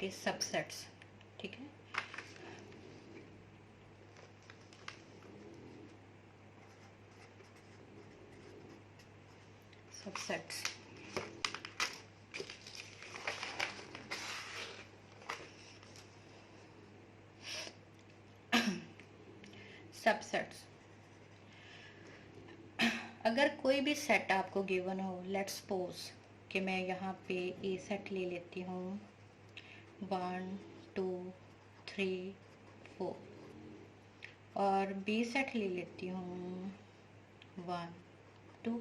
Is subsets. ठीक है, subsets. Subsets, अगर कोई भी सेट आपको गिवन हो, लेट्स सपोज कि मैं यहाँ पे ए सेट ले लेती हूँ 1 2 3 4 और बी सेट ले लेती हूँ 1 2।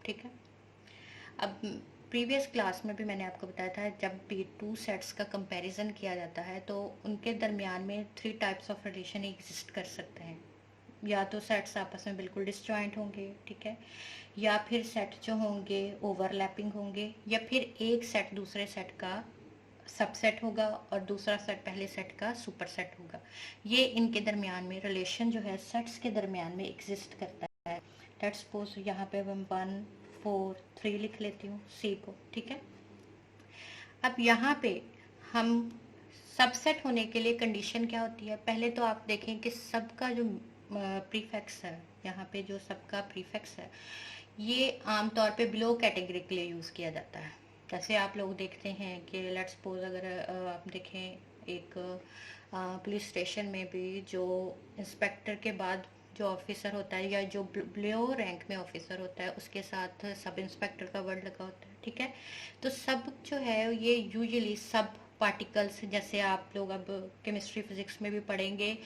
ठीक है, अब प्रीवियस क्लास में भी मैंने आपको बताया था जब भी टू सेट्स का कंपैरिजन किया जाता है तो उनके दरमियान में 3 टाइप्स ऑफ रिलेशन एग्जिस्ट कर सकते हैं। या तो सेट्स आपस में बिल्कुल डिसजॉइंट होंगे, ठीक है, या फिर सेट जो होंगे ओवरलैपिंग होंगे, या फिर एक सेट दूसरे सेट का सबसेट होगा और दूसरा सेट पहले सेट का सुपर सेट होगा। ये इनके दरमियान में रिलेशन जो है सेट्स के दरमियान में एग्जिस्ट करता है। लेट्स सपोज यहाँ पे हम 1 4 3 लिख लेती हूँ सी को। ठीक है, अब यहाँ पे हम सबसेट होने के लिए कंडीशन क्या होती है, पहले तो आप देखें कि सबका जो प्रीफिक्स है, यहाँ पे जो सबका प्रीफिक्स है ये आमतौर पे बिलो कैटेगरी के लिए यूज़ किया जाता है। जैसे आप लोग देखते हैं कि लेट्स सपोज अगर आप देखें एक पुलिस स्टेशन में भी जो इंस्पेक्टर के बाद जो ऑफिसर होता है या जो बिलो रैंक में ऑफिसर होता है उसके साथ सब इंस्पेक्टर का वर्ड लगा होता है। ठीक है, तो सब जो है ये यूजुअली सब पार्टिकल्स, जैसे आप लोग अब केमिस्ट्री फिजिक्स में भी पढ़ेंगे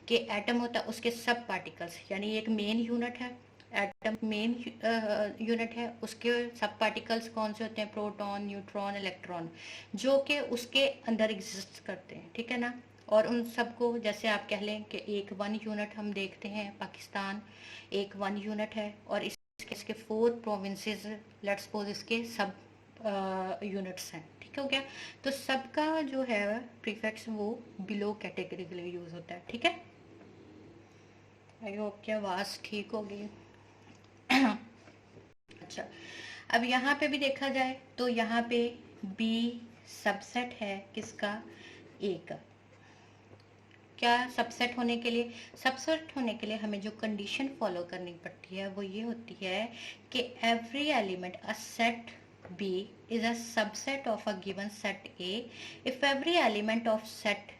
कि एटम होता है उसके सब पार्टिकल्स, यानी एक मेन यूनिट है, एटम मेन यूनिट है, उसके सब पार्टिकल्स कौन से होते हैं, प्रोटॉन न्यूट्रॉन इलेक्ट्रॉन, जो कि उसके अंदर एग्जिस्ट करते हैं। ठीक है ना, और उन सबको जैसे आप कह लें कि एक 1 यूनिट हम देखते हैं पाकिस्तान एक 1 यूनिट है और इसके 4 प्रोविंसेस लेट्स सपोज इसके सब यूनिट्स हैं। ठीक हो गया, तो सबका जो है प्रीफिक्स वो बिलो कैटेगरी के लिए यूज होता है। ठीक है, आई होप कि आवाज ठीक होगी। अच्छा, अब यहाँ पे भी देखा जाए तो यहाँ पे बी सबसेट है किसका, ए का। क्या सबसेट होने के लिए, सबसेट होने के लिए हमें जो कंडीशन फॉलो करनी पड़ती है वो ये होती है कि every element a set B is a subset of a given set A if every element of set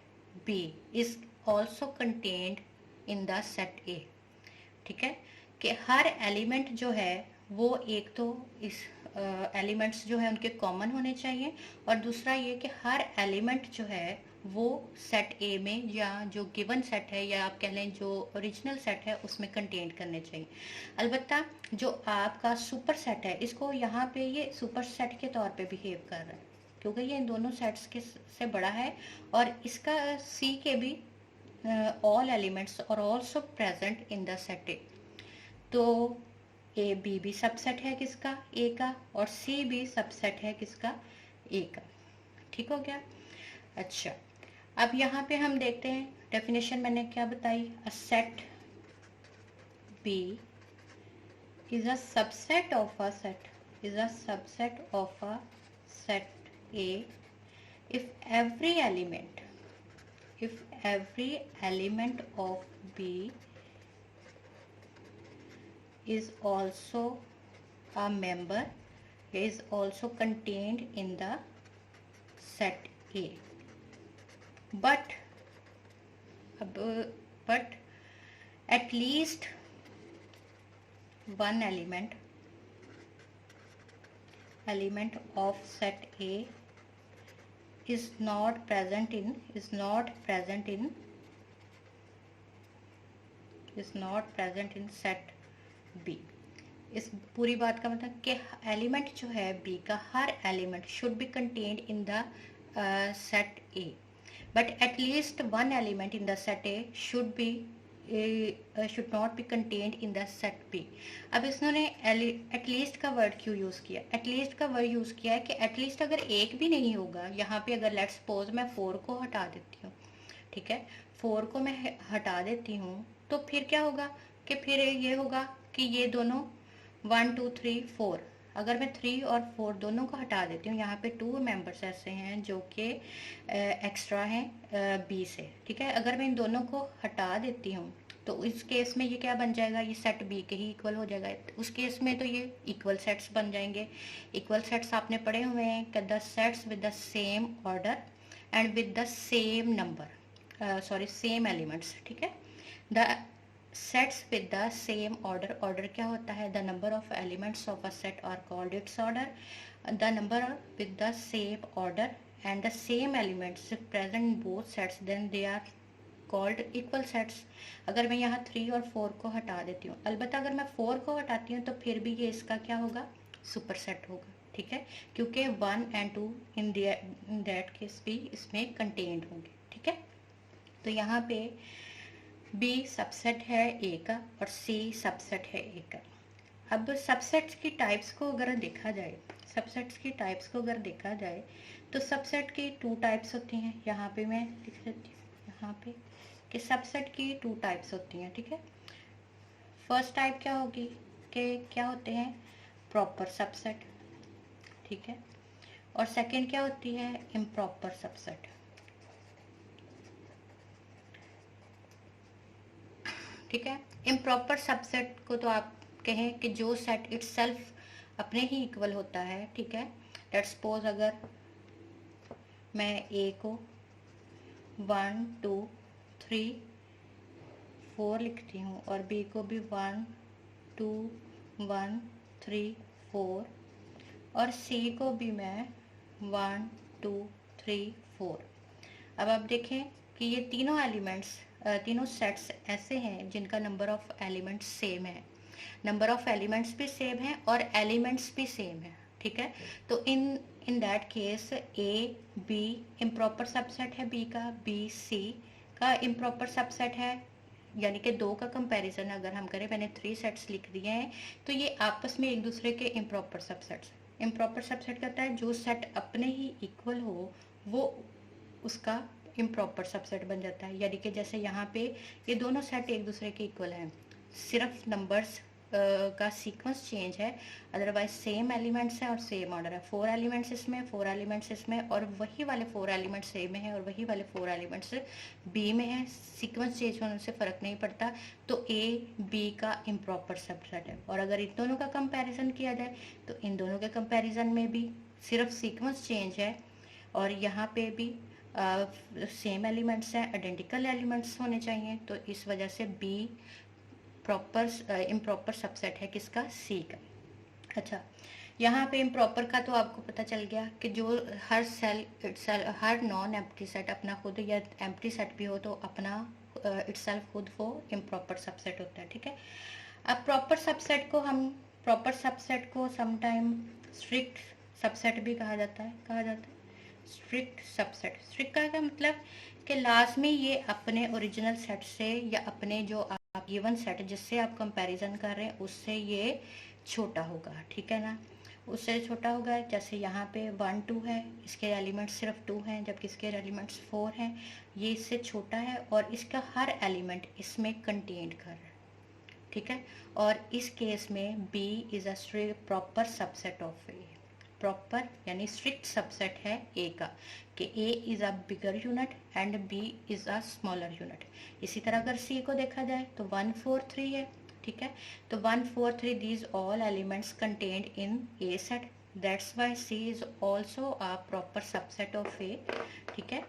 B is also contained in the set A. ठीक है, कि हर एलिमेंट जो है वो एक तो इस एलिमेंट्स जो है उनके कॉमन होने चाहिए और दूसरा ये कि हर एलिमेंट जो है वो सेट ए में या जो गिवन सेट है या आप कह लें जो ओरिजिनल सेट है उसमें कंटेन करने चाहिए। अलबत्ता जो आपका सुपर सेट है इसको यहाँ पे ये सुपर सेट के तौर पे बिहेव कर रहा है क्योंकि ये इन दोनों सेट्स के से बड़ा है और इसका सी के भी ऑल एलिमेंट्स और also present in the set ए। तो ए बी भी सबसेट है किसका, ए का, और सी भी सबसेट है किसका, ए का। ठीक हो गया। अच्छा, अब यहाँ पे हम देखते हैं डेफिनेशन मैंने क्या बताई, a set B is a subset of a set, is a subset of a set A if every element if every element of B is also a member, is also contained in the set A, but but at least one element of set A is not present in set B। इस पूरी बात का मतलब कि element जो है B का हर element should be contained in the set A, but at least one element in the set A should not be contained in the set B. अब इसने एटलीस्ट का वर्ड क्यों यूज़ किया, एटलीस्ट का वर्ड यूज़ किया है कि एटलीस्ट अगर एक भी नहीं होगा, यहाँ पे अगर लेट्स सपोज मैं 4 को हटा देती हूँ, ठीक है, 4 को मैं हटा देती हूँ तो फिर क्या होगा कि फिर ये होगा कि ये दोनों 1 2 3 4 अगर मैं 3 और 4 दोनों को हटा देती हूँ, यहाँ पे 2 मेंबर्स ऐसे हैं जो कि एक्स्ट्रा हैं बी से, ठीक है। अगर मैं इन दोनों को हटा देती हूँ तो इस केस में ये क्या बन जाएगा, ये सेट बी के ही इक्वल हो जाएगा। उस केस में तो ये इक्वल सेट्स बन जाएंगे। इक्वल सेट्स आपने पढ़े हुए हैं कि the sets with the same order and with the same number, sorry same elements, ठीक है। The sets with the same order, order क्या होता है, the number of elements of a set are called its order. The number with the same order and the same elements present in both sets then they are called equal sets. अगर मैं यहाँ 3 और 4 को हटा देती हूँ, अलबत्ता अगर मैं 4 को हटाती हूँ तो फिर भी ये इसका क्या होगा, सुपर सेट होगा, ठीक है, क्योंकि 1 एंड 2 इन दैट केस भी इसमें कंटेन्ड होंगे, ठीक है। तो यहाँ पे बी सबसेट है ए का और सी सबसेट है ए का। अब सबसेट्स की टाइप्स को अगर देखा जाए, सबसेट्स की टाइप्स को अगर देखा जाए तो सबसेट की 2 टाइप्स होती हैं। यहाँ पे मैं लिख देती हूँ यहाँ पे कि सबसेट की 2 टाइप्स होती हैं, ठीक है। फर्स्ट टाइप क्या होगी कि क्या होते हैं, प्रॉपर सबसेट, ठीक है। और सेकंड क्या होती है, इम्प्रॉपर सबसेट, ठीक है। इम्प्रॉपर सबसेट को तो आप कहें कि जो सेट इटसेल्फ अपने ही इक्वल होता है, ठीक है। लेट्स सपोज अगर मैं ए को 1 2 3 4 लिखती हूँ और बी को भी 1 2 1 3 4 और सी को भी मैं 1 2 3 4। अब आप देखें कि ये तीनों एलिमेंट्स, तीनों सेट्स ऐसे हैं जिनका नंबर ऑफ एलिमेंट्स सेम है, नंबर ऑफ एलिमेंट्स भी सेम है और एलिमेंट्स भी सेम है, ठीक है। तो in that case A B improper subset है बी का, बी सी का इम्प्रॉपर सबसेट है, यानी कि 2 का कंपैरिजन अगर हम करें, मैंने 3 सेट्स लिख दिए हैं तो ये आपस में एक दूसरे के इम्प्रॉपर सबसेट्स। इम्प्रॉपर सबसेट कहता है जो सेट अपने ही इक्वल हो वो उसका इम्प्रॉपर सबसेट बन जाता है। यानी कि जैसे यहाँ पे ये दोनों सेट एक दूसरे के इक्वल हैं, सिर्फ नंबर्स का सीक्वेंस चेंज है, अदरवाइज सेम एलिमेंट्स है और सेम ऑर्डर है। 4 एलिमेंट्स इसमें, 4 एलिमेंट्स इसमें और वही वाले 4 एलिमेंट्स ए में है और वही वाले 4 एलिमेंट्स बी में है, सीक्वेंस चेंज होने से फ़र्क नहीं पड़ता। तो ए बी का इम्प्रॉपर सबसेट है। और अगर इन दोनों का कंपैरिजन किया जाए तो इन दोनों के कंपैरिजन में भी सिर्फ सीक्वेंस चेंज है और यहाँ पे भी सेम एलिमेंट्स हैं, आइडेंटिकल एलिमेंट्स होने चाहिए। तो इस वजह से बी प्रॉपर इम्प्रॉपर सबसेट है किसका, सी का। अच्छा, यहाँ पे इम्प्रॉपर का तो आपको पता चल गया कि जो हर हर नॉन एम्प्टी सेट अपना खुद, या एम्प्टी सेट भी हो तो अपना इटसेल्फ खुद वो इम्प्रॉपर सबसेट होता है, ठीक है। अब प्रॉपर सबसेट को समटाइम स्ट्रिक्ट सबसेट भी कहा जाता है, स्ट्रिक्ट सबसेट। स्ट्रिक्ट का क्या मतलब कि लाजमी ये अपने ओरिजिनल सेट से या अपने जो आप गिवन सेट जिससे आप कंपैरिजन कर रहे हैं उससे ये छोटा होगा, ठीक है ना, उससे छोटा होगा। जैसे यहाँ पे 1 2 है, इसके एलिमेंट्स सिर्फ 2 हैं जबकि इसके एलिमेंट्स 4 हैं, ये इससे छोटा है और इसका हर एलिमेंट इसमें कंटेन्ड कर रहा है, ठीक है। और इस केस में B is a proper subset of A. Proper यानी स्ट्रिक्ट सबसेट है ए का कि A is a bigger unit and B is a smaller unit. इसी तरह अगर सी को देखा जाए तो 1 4 3 है, ठीक है। तो 1 4 3 these all elements contained in A set, that's why C is also a proper subset of A, ठीक है।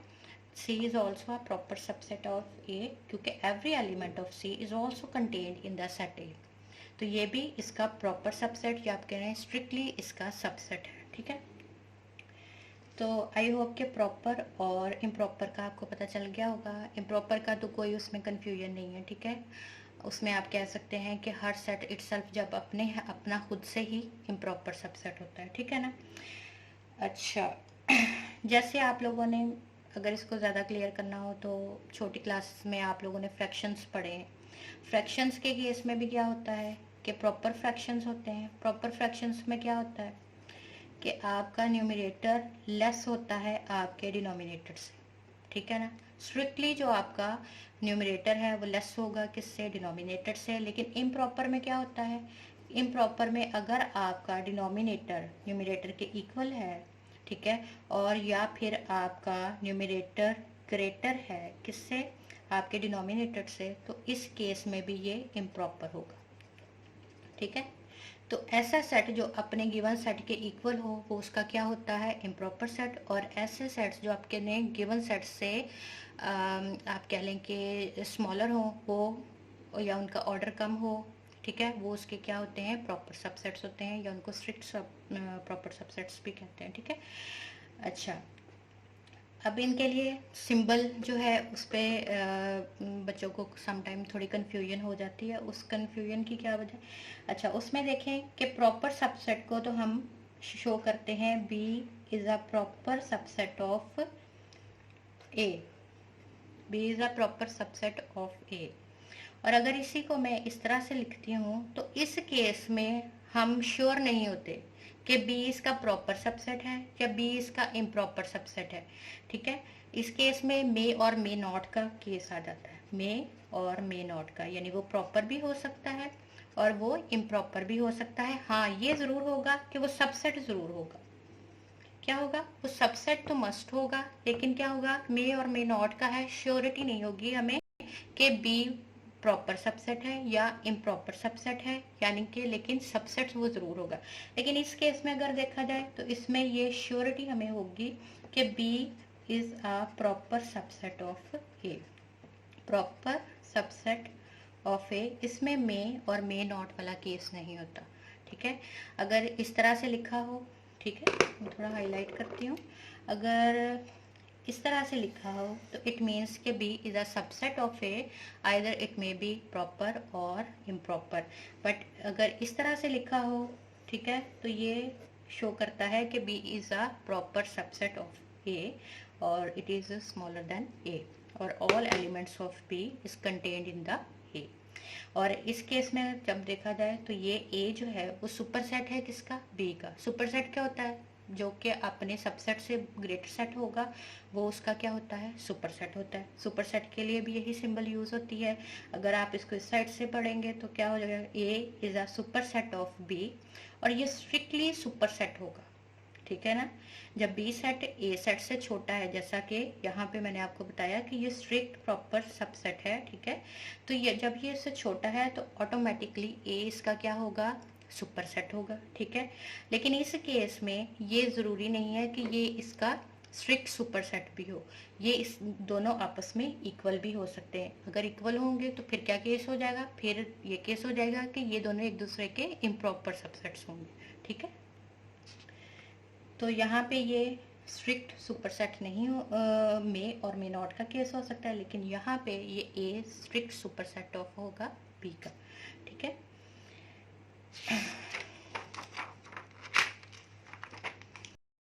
C is also a proper subset of A क्योंकि every element of C is also contained in the set A। तो ये भी इसका proper subset या आप कह रहे हैं स्ट्रिक्टली इसका सबसेट है, ठीक है। तो आई होप के प्रॉपर और इम्प्रॉपर का आपको पता चल गया होगा। इम्प्रॉपर का तो कोई उसमें कन्फ्यूजन नहीं है, ठीक है। उसमें आप कह सकते हैं कि हर सेट इटसेल्फ जब अपना खुद से ही इम्प्रॉपर सबसेट होता है, ठीक है ना। अच्छा, जैसे आप लोगों ने अगर इसको ज़्यादा क्लियर करना हो तो छोटी क्लास में आप लोगों ने फ्रैक्शंस पढ़े हैं। फ्रैक्शंस के केस में भी क्या होता है कि प्रॉपर फ्रैक्शंस होते हैं। प्रॉपर फ्रैक्शंस में क्या होता है कि आपका न्यूमरेटर लेस होता है आपके डिनोमिनेटर से, ठीक है ना। स्ट्रिक्टली जो आपका न्यूमरेटर है वो लेस होगा किससे, डिनोमिनेटर से। लेकिन इम्प्रॉपर में क्या होता है इम्प्रॉपर में अगर आपका डिनोमिनेटर न्यूमरेटर के इक्वल है, ठीक है, और या फिर आपका न्यूमरेटर ग्रेटर है किससे, आपके डिनोमिनेटर से, तो इस केस में भी ये इम्प्रॉपर होगा, ठीक है। तो ऐसा सेट जो अपने गिवन सेट के इक्वल हो वो उसका क्या होता है, इम्प्रॉपर सेट। और ऐसे सेट्स जो आपके ने गिवन सेट से आप कह लें कि स्मॉलर हो वो, या उनका ऑर्डर कम हो, ठीक है, वो उसके क्या होते हैं, प्रॉपर सबसेट्स होते हैं, या उनको स्ट्रिक्ट प्रॉपर सबसेट्स भी कहते हैं, ठीक है। अच्छा, अब इनके लिए सिंबल जो है उस पर बच्चों को समटाइम थोड़ी कन्फ्यूजन हो जाती है, उस कन्फ्यूजन की क्या वजह। अच्छा, उसमें देखें कि प्रॉपर सबसेट को तो हम शो करते हैं B is a proper subset of A, B is a proper subset of A. और अगर इसी को मैं इस तरह से लिखती हूँ तो इस केस में हम श्योर नहीं होते कि बी इसका प्रॉपर सबसेट है या बी इसका इम्प्रॉपर सबसेट है, ठीक है। इस केस में मे और मे नॉट का केस आ जाता है, मे और मे नॉट का, यानी वो प्रॉपर भी हो सकता है और वो इम्प्रॉपर भी हो सकता है। हाँ, ये जरूर होगा कि वो सबसेट जरूर होगा। क्या होगा, वो सबसेट तो मस्ट होगा, लेकिन क्या होगा, मे और मे नॉट का है, श्योरिटी नहीं होगी हमें कि बी प्रॉपर सबसेट है या इम्प्रॉपर सबसेट है, यानी कि लेकिन सबसेट वो जरूर होगा। लेकिन इस केस में अगर देखा जाए तो इसमें ये श्योरिटी हमें होगी कि B is a proper subset of A, proper subset of A. इसमें मे और मे नॉट वाला केस नहीं होता, ठीक है। अगर इस तरह से लिखा हो, ठीक है, मैं थोड़ा हाईलाइट करती हूँ, अगर इस तरह से लिखा हो तो इट मीन्स के B is a subset of A, either it may be proper और इम्प्रॉपर। बट अगर इस तरह से लिखा हो, ठीक है, तो ये शो करता है कि B is a proper subset of A और it is smaller than A, और all elements of B is contained in the A. और इस केस में जब देखा जाए तो ये ए जो है वो सुपरसेट है किसका, बी का। सुपरसेट क्या होता है, जो कि अपने सबसेट से ग्रेटर सेट होगा वो उसका क्या होता है, सुपरसेट होता है। सुपरसेट के लिए भी यही सिंबल यूज होती है। अगर आप इसको इस साइड से पढ़ेंगे तो क्या हो जाएगा, A is a superset of B, और ये स्ट्रिक्टली सुपरसेट होगा, ठीक है ना। जब बी सेट ए सेट से छोटा है, जैसा कि यहाँ पे मैंने आपको बताया कि ये स्ट्रिक्ट प्रॉपर सबसेट है, ठीक है, तो ये जब ये इससे छोटा है तो ऑटोमेटिकली ए इसका क्या होगा, सुपरसेट होगा, ठीक है। लेकिन इस केस में ये जरूरी नहीं है कि ये इसका स्ट्रिक्ट सुपरसेट भी हो, ये इस दोनों आपस में इक्वल भी हो सकते हैं। अगर इक्वल होंगे तो फिर क्या केस हो जाएगा, फिर ये केस हो जाएगा कि ये दोनों एक दूसरे के इम्प्रॉपर सबसेट्स होंगे, ठीक है। तो यहाँ पे ये स्ट्रिक्ट सुपरसेट नहीं हो, मे और मे नॉट का केस हो सकता है, लेकिन यहाँ पे ये ए स्ट्रिक्ट सुपरसेट ऑफ होगा बी का, ठीक है।